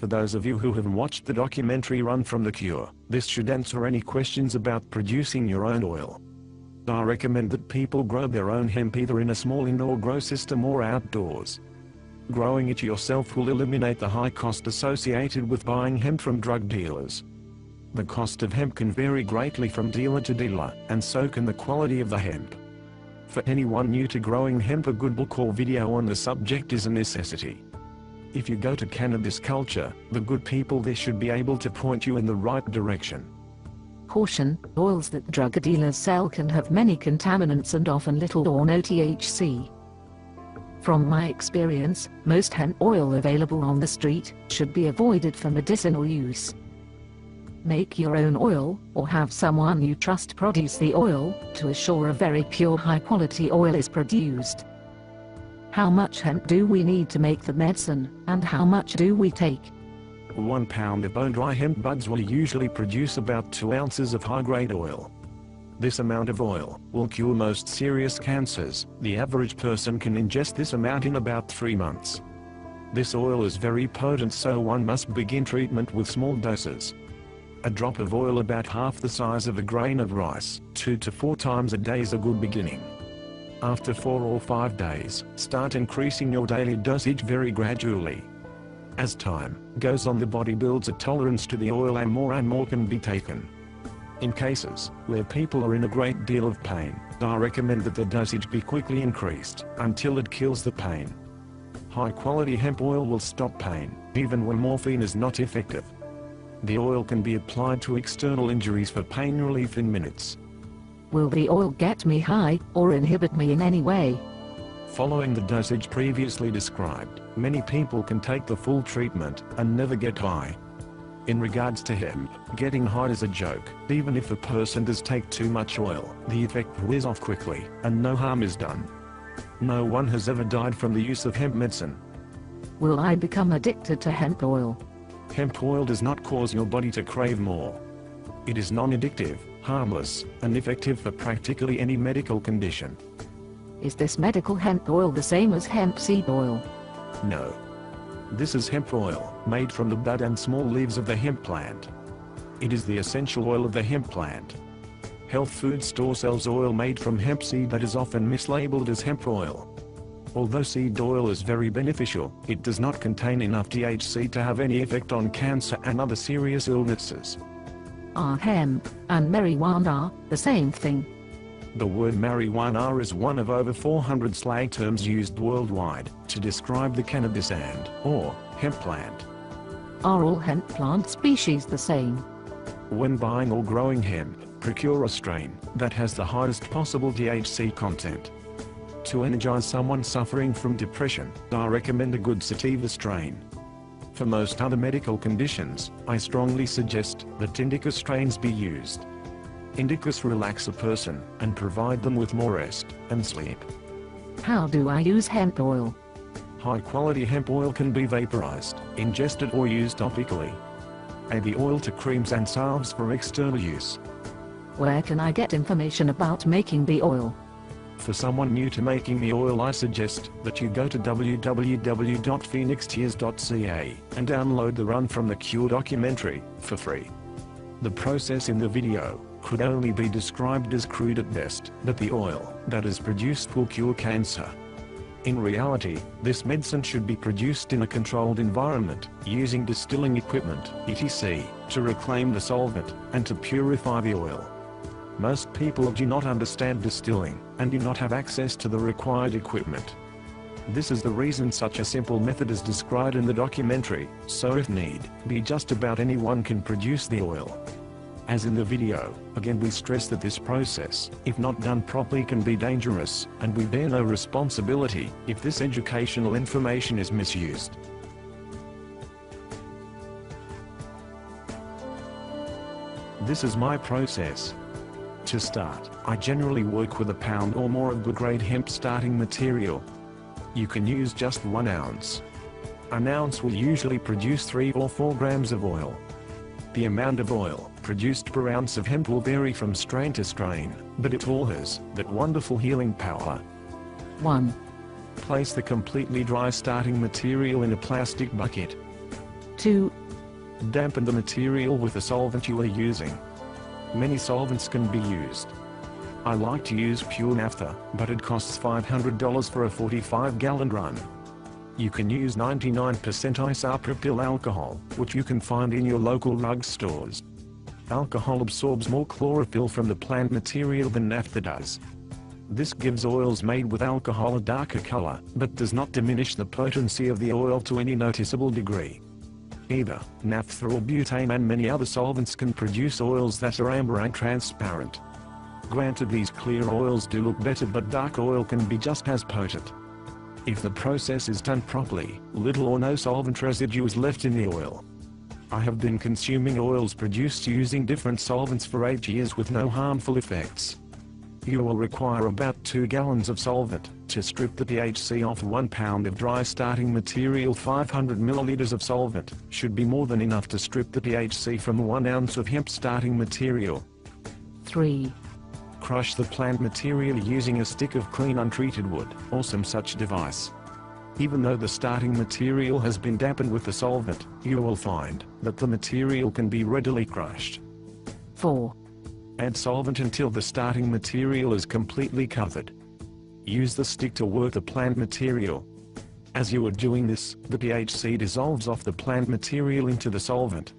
For those of you who have watched the documentary Run from the Cure, this should answer any questions about producing your own oil. I recommend that people grow their own hemp either in a small indoor grow system or outdoors. Growing it yourself will eliminate the high cost associated with buying hemp from drug dealers. The cost of hemp can vary greatly from dealer to dealer, and so can the quality of the hemp. For anyone new to growing hemp, a good book or video on the subject is a necessity. If you go to cannabis culture, the good people there should be able to point you in the right direction. Caution: oils that drug dealers sell can have many contaminants and often little or no THC. From my experience, most hemp oil available on the street should be avoided for medicinal use. Make your own oil, or have someone you trust produce the oil, to assure a very pure high-quality oil is produced. How much hemp do we need to make the medicine, and how much do we take? 1 pound of bone-dry hemp buds will usually produce about 2 ounces of high-grade oil. This amount of oil will cure most serious cancers. The average person can ingest this amount in about 3 months. This oil is very potent, so one must begin treatment with small doses. A drop of oil about half the size of a grain of rice, 2 to 4 times a day is a good beginning. After 4 or 5 days, start increasing your daily dosage very gradually. As time goes on, the body builds a tolerance to the oil and more can be taken. In cases where people are in a great deal of pain, I recommend that the dosage be quickly increased until it kills the pain. High-quality hemp oil will stop pain, even when morphine is not effective. The oil can be applied to external injuries for pain relief in minutes. Will the oil get me high, or inhibit me in any way? Following the dosage previously described, many people can take the full treatment and never get high. In regards to hemp, getting high is a joke. Even if a person does take too much oil, the effect wears off quickly, and no harm is done. No one has ever died from the use of hemp medicine. Will I become addicted to hemp oil? Hemp oil does not cause your body to crave more. It is non-addictive, harmless, and effective for practically any medical condition. Is this medical hemp oil the same as hemp seed oil? No. This is hemp oil, made from the bud and small leaves of the hemp plant. It is the essential oil of the hemp plant. Health food store sells oil made from hemp seed that is often mislabeled as hemp oil. Although seed oil is very beneficial, it does not contain enough THC to have any effect on cancer and other serious illnesses. Are hemp and marijuana the same thing? The word marijuana is one of over 400 slang terms used worldwide to describe the cannabis or hemp plant. Are all hemp plant species the same? When buying or growing hemp, procure a strain that has the highest possible THC content. To energize someone suffering from depression, I recommend a good sativa strain. For most other medical conditions, I strongly suggest that indica strains be used. Indicas relax a person and provide them with more rest and sleep. How do I use hemp oil? High-quality hemp oil can be vaporized, ingested or used topically. Add the oil to creams and salves for external use. Where can I get information about making the oil? For someone new to making the oil, I suggest that you go to www.phoenixtears.ca and download the Run from the Cure documentary for free. The process in the video could only be described as crude at best, but the oil that is produced will cure cancer. In reality, this medicine should be produced in a controlled environment, using distilling equipment, etc., to reclaim the solvent and to purify the oil. Most people do not understand distilling, and do not have access to the required equipment. This is the reason such a simple method is described in the documentary, so if need be, just about anyone can produce the oil. As in the video, again we stress that this process, if not done properly, can be dangerous, and we bear no responsibility if this educational information is misused. This is my process. To start, I generally work with a pound or more of good-grade hemp starting material. You can use just 1 ounce. An ounce will usually produce 3 or 4 grams of oil. The amount of oil produced per ounce of hemp will vary from strain to strain, but it all has that wonderful healing power. 1. Place the completely dry starting material in a plastic bucket. 2. Dampen the material with the solvent you are using. Many solvents can be used. I like to use pure naphtha, but it costs $500 for a 45-gallon run. You can use 99% isopropyl alcohol, which you can find in your local drug stores. Alcohol absorbs more chlorophyll from the plant material than naphtha does. This gives oils made with alcohol a darker color, but does not diminish the potency of the oil to any noticeable degree. Either naphtha or butane and many other solvents can produce oils that are amber and transparent. Granted, these clear oils do look better, but dark oil can be just as potent. If the process is done properly, little or no solvent residue is left in the oil. I have been consuming oils produced using different solvents for 8 years with no harmful effects. You will require about 2 gallons of solvent to strip the THC off 1 pound of dry starting material. 500 milliliters of solvent should be more than enough to strip the THC from 1 ounce of hemp starting material. 3. Crush the plant material using a stick of clean untreated wood, or some such device. Even though the starting material has been dampened with the solvent, you will find that the material can be readily crushed. 4. Add solvent until the starting material is completely covered. Use the stick to work the plant material. As you are doing this, the THC dissolves off the plant material into the solvent.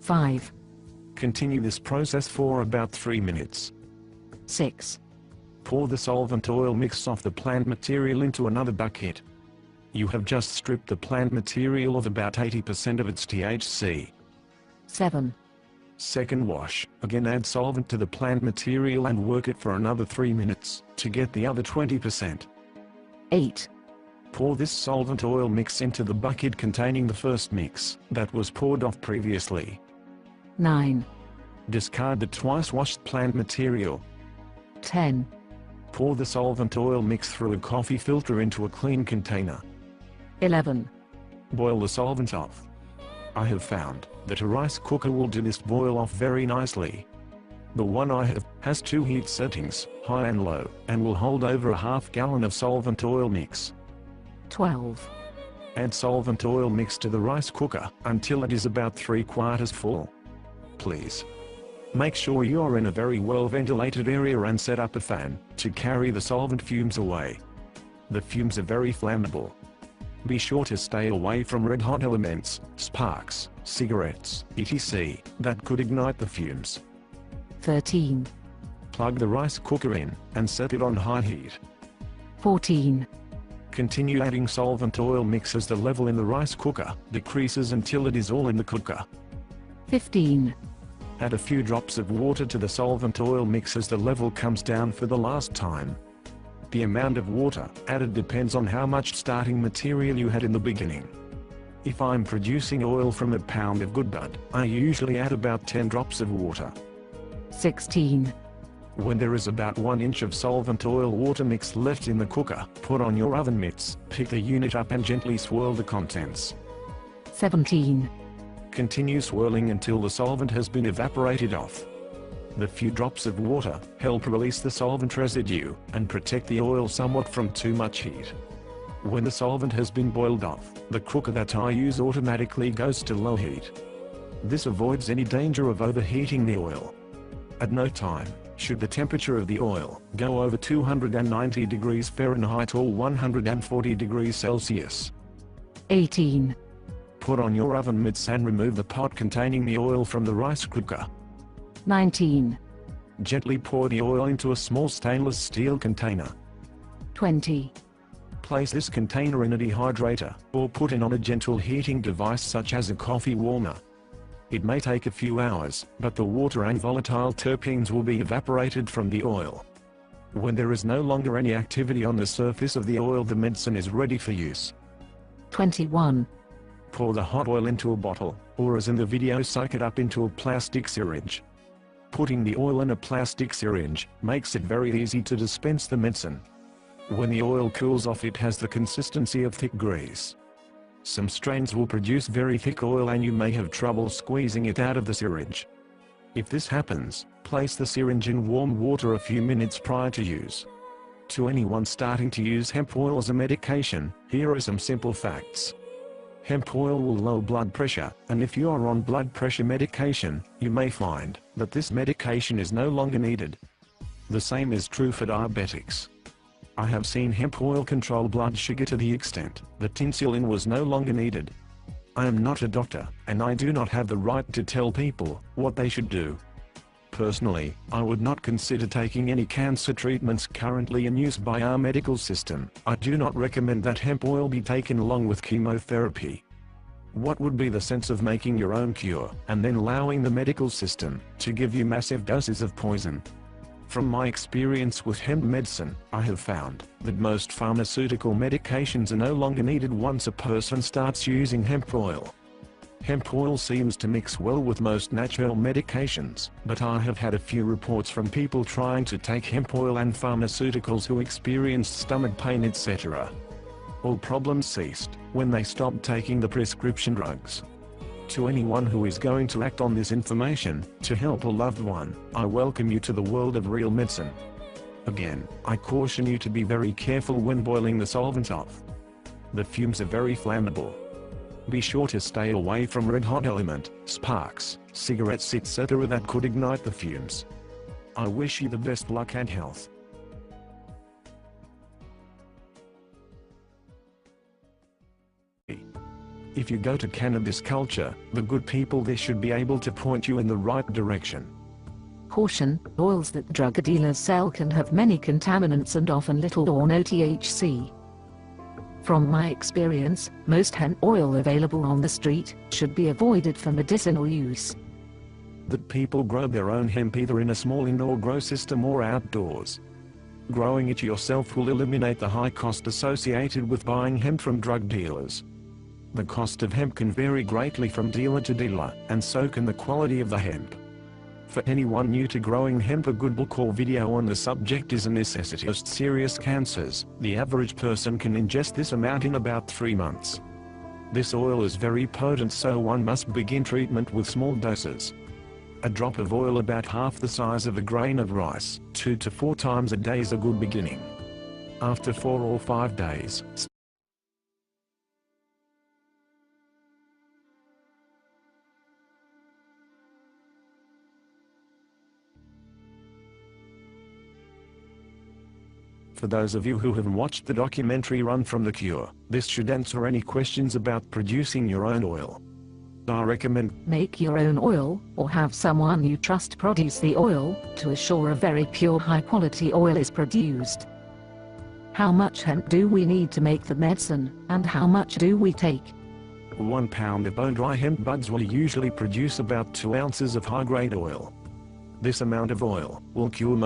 5. Continue this process for about 3 minutes. 6. Pour the solvent oil mix off the plant material into another bucket. You have just stripped the plant material of about 80% of its THC. 7. Second wash, again add solvent to the plant material and work it for another 3 minutes, to get the other 20%. 8. Pour this solvent oil mix into the bucket containing the first mix, that was poured off previously. 9. Discard the twice washed plant material. 10. Pour the solvent oil mix through a coffee filter into a clean container. 11. Boil the solvent off. I have found that a rice cooker will do this boil off very nicely. The one I have has 2 heat settings, high and low, and will hold over a half gallon of solvent oil mix. 12. Add solvent oil mix to the rice cooker until it is about 3/4 full. Please make sure you are in a very well ventilated area and set up a fan to carry the solvent fumes away. The fumes are very flammable. Be sure to stay away from red hot elements, sparks, cigarettes, etc. that could ignite the fumes. 13. Plug the rice cooker in and set it on high heat. 14. Continue adding solvent oil mix as the level in the rice cooker decreases until it is all in the cooker. 15. Add a few drops of water to the solvent oil mix as the level comes down for the last time. The amount of water added depends on how much starting material you had in the beginning. If I'm producing oil from a pound of good bud, I usually add about 10 drops of water. 16. When there is about 1 inch of solvent oil water mix left in the cooker, put on your oven mitts, pick the unit up and gently swirl the contents. 17. Continue swirling until the solvent has been evaporated off. The few drops of water help release the solvent residue and protect the oil somewhat from too much heat. When the solvent has been boiled off, the cooker that I use automatically goes to low heat. This avoids any danger of overheating the oil. At no time should the temperature of the oil go over 290 degrees Fahrenheit or 140 degrees Celsius. 18. Put on your oven mitts and remove the pot containing the oil from the rice cooker. 19. Gently pour the oil into a small stainless steel container. 20. Place this container in a dehydrator, or put it on a gentle heating device such as a coffee warmer. It may take a few hours, but the water and volatile terpenes will be evaporated from the oil. When there is no longer any activity on the surface of the oil, the medicine is ready for use. 21. Pour the hot oil into a bottle, or as in the video, soak it up into a plastic syringe. Putting the oil in a plastic syringe makes it very easy to dispense the medicine. When the oil cools off, it has the consistency of thick grease. Some strains will produce very thick oil and you may have trouble squeezing it out of the syringe. If this happens, place the syringe in warm water a few minutes prior to use. To anyone starting to use hemp oil as a medication, here are some simple facts. Hemp oil will lower blood pressure, and if you are on blood pressure medication, you may find that this medication is no longer needed. The same is true for diabetics. I have seen hemp oil control blood sugar to the extent that insulin was no longer needed. I am not a doctor, and I do not have the right to tell people what they should do. Personally, I would not consider taking any cancer treatments currently in use by our medical system. I do not recommend that hemp oil be taken along with chemotherapy. What would be the sense of making your own cure, and then allowing the medical system to give you massive doses of poison? From my experience with hemp medicine, I have found that most pharmaceutical medications are no longer needed once a person starts using hemp oil. Hemp oil seems to mix well with most natural medications, but I have had a few reports from people trying to take hemp oil and pharmaceuticals who experienced stomach pain, etc. All problems ceased when they stopped taking the prescription drugs. To anyone who is going to act on this information to help a loved one, I welcome you to the world of real medicine. Again, I caution you to be very careful when boiling the solvent off. The fumes are very flammable. Be sure to stay away from red-hot element, sparks, cigarettes, etc. that could ignite the fumes. I wish you the best luck and health. If you go to cannabis culture, the good people there should be able to point you in the right direction. Caution: oils that drug dealers sell can have many contaminants and often little or no THC. From my experience, most hemp oil available on the street should be avoided for medicinal use. That people grow their own hemp either in a small indoor grow system or outdoors. Growing it yourself will eliminate the high cost associated with buying hemp from drug dealers. The cost of hemp can vary greatly from dealer to dealer, and so can the quality of the hemp. For anyone new to growing hemp, a good book or video on the subject is a necessity. Most serious cancers, the average person can ingest this amount in about 3 months. This oil is very potent, so one must begin treatment with small doses. A drop of oil about half the size of a grain of rice, 2 to 4 times a day is a good beginning. After 4 or 5 days, for those of you who have watched the documentary Run from the Cure, this should answer any questions about producing your own oil. I recommend make your own oil, or have someone you trust produce the oil, to assure a very pure high-quality oil is produced. How much hemp do we need to make the medicine, and how much do we take? 1 pound of bone-dry hemp buds will usually produce about 2 ounces of high-grade oil. This amount of oil will cure most